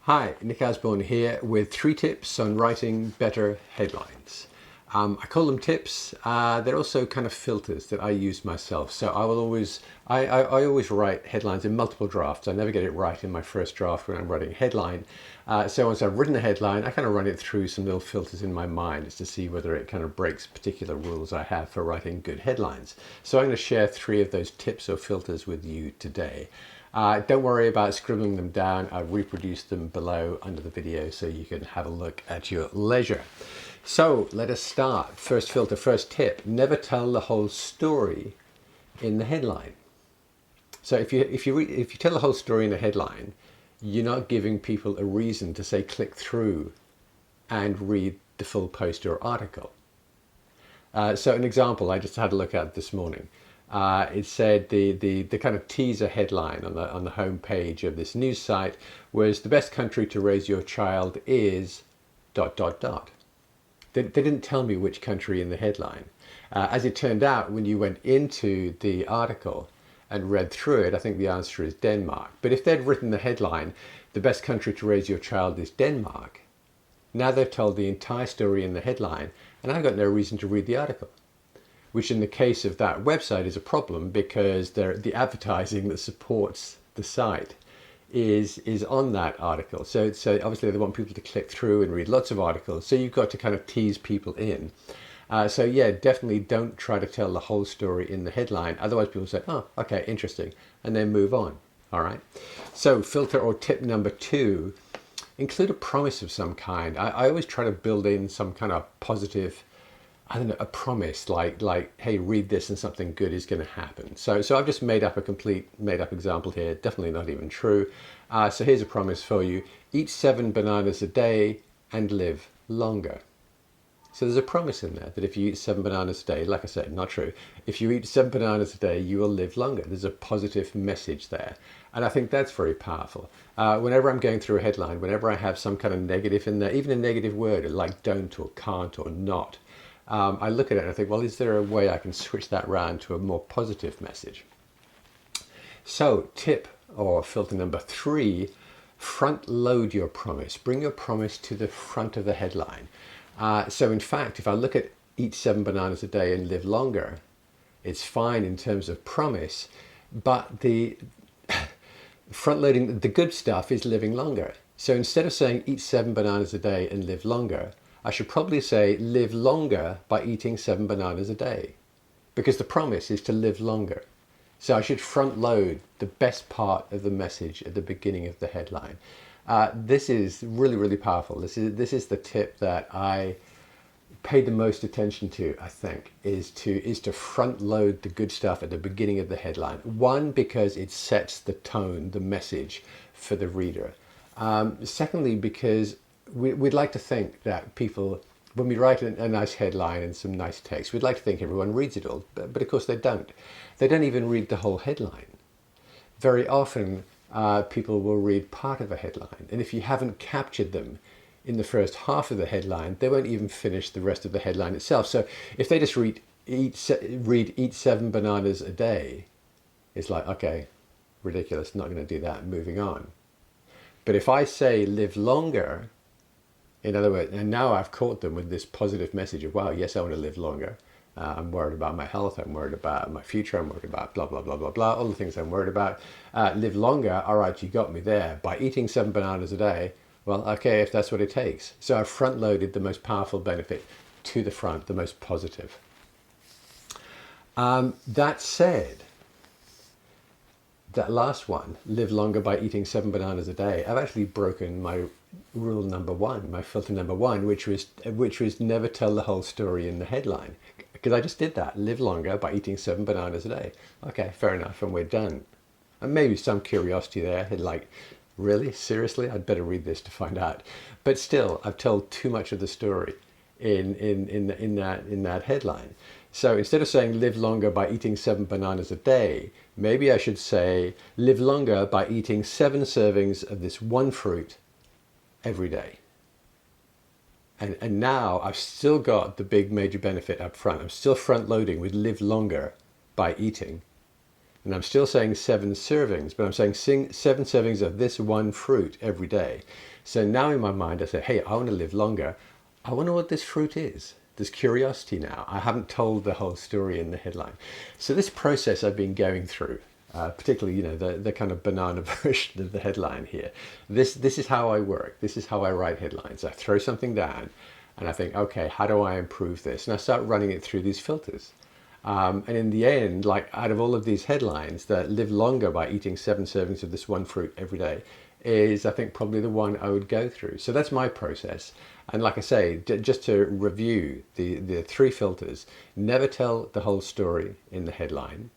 Hi, Nick Asborn here with 3 tips on writing better headlines. I call them tips. They're also kind of filters that I use myself. So I always write headlines in multiple drafts. I never get it right in my first draft when I'm writing a headline. So once I've written a headline, I kind of run it through some little filters in my mind as to see whether it kind of breaks particular rules I have for writing good headlines. So I'm going to share 3 of those tips or filters with you today. Don't worry about scribbling them down. I've reproduced them below under the video so you can have a look at your leisure. So let us start. First filter, first tip, never tell the whole story in the headline. So if you tell the whole story in a headline, you're not giving people a reason to say click through and read the full post or article. So an example I just had a look at this morning. It said the kind of teaser headline on the home page of this news site was the best country to raise your child is ... They didn't tell me which country in the headline. As it turned out, when you went into the article and read through it, I think the answer is Denmark. But if they'd written the headline, the best country to raise your child is Denmark, now they've told the entire story in the headline, and I've got no reason to read the article. Which in the case of that website is a problem because the advertising that supports the site is on that article. So obviously they want people to click through and read lots of articles. So you've got to kind of tease people in. So yeah, definitely don't try to tell the whole story in the headline. Otherwise people say, oh, okay, interesting, and then move on. All right. So filter or tip number 2, include a promise of some kind. I always try to build in some kind of positive, I don't know, a promise like, hey, read this and something good is going to happen. So I've just made up a complete made up example here, definitely not even true. So here's a promise for you. Eat 7 bananas a day and live longer. So there's a promise in there that if you eat 7 bananas a day, like I said, not true. If you eat 7 bananas a day, you will live longer. There's a positive message there. And I think that's very powerful. Whenever I'm going through a headline, whenever I have some kind of negative in there, even a negative word like don't or can't or not, I look at it and I think, well, is there a way I can switch that around to a more positive message? So tip or filter number 3, front load your promise. Bring your promise to the front of the headline. So in fact, if I look at eat 7 bananas a day and live longer, it's fine in terms of promise, but the front loading, the good stuff is living longer. So instead of saying eat 7 bananas a day and live longer, I should probably say live longer by eating 7 bananas a day, because the promise is to live longer. So I should front load the best part of the message at the beginning of the headline. This is really, really powerful. This is the tip that I paid the most attention to, I think, is to front load the good stuff at the beginning of the headline. One, because it sets the tone, the message for the reader. Secondly, because we'd like to think that people, when we write a nice headline and some nice text, we'd like to think everyone reads it all, but of course they don't. They don't even read the whole headline. Very often people will read part of a headline, and if you haven't captured them in the first half of the headline, they won't even finish the rest of the headline itself. So if they just read eat 7 bananas a day, it's like, okay, ridiculous, not going to do that, moving on. But if I say live longer, in other words, and now I've caught them with this positive message of, wow, yes, I want to live longer. I'm worried about my health. I'm worried about my future. I'm worried about blah, blah, blah, blah, blah, all the things I'm worried about. Live longer. All right, you got me there. By eating 7 bananas a day, well, okay, if that's what it takes. So I've front loaded the most powerful benefit to the front, the most positive. That said, that last one, live longer by eating 7 bananas a day, I've actually broken my rule number 1, my filter number 1, which was never tell the whole story in the headline. Because I just did that, live longer by eating 7 bananas a day. Okay, fair enough, and we're done. And maybe some curiosity there, like, really? Seriously? I'd better read this to find out. But still, I've told too much of the story in that headline. So instead of saying live longer by eating 7 bananas a day, maybe I should say live longer by eating 7 servings of this one fruit every day. And now I've still got the big major benefit up front. I'm still front loading with live longer by eating And I'm still saying 7 servings, but I'm saying 7 servings of this one fruit every day. So now in my mind, I say, hey, I want to live longer. I wonder what this fruit is. There's curiosity now. I haven't told the whole story in the headline. So this process I've been going through, particularly, the kind of banana version of the headline here. This is how I work. This is how I write headlines. I throw something down and I think, okay, how do I improve this? And I start running it through these filters. And in the end, like out of all of these headlines, that live longer by eating 7 servings of this one fruit every day is, I think, probably the one I would go through. So that's my process. And like I say, just to review the 3 filters: never tell the whole story in the headline,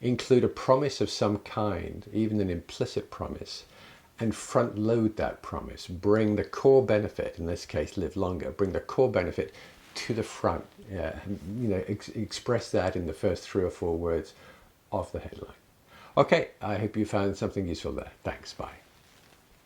include a promise of some kind, even an implicit promise, and front load that promise. Bring the core benefit, in this case, live longer, bring the core benefit to the front. Express that in the first 3 or 4 words of the headline. Okay, I hope you found something useful there. Thanks, bye.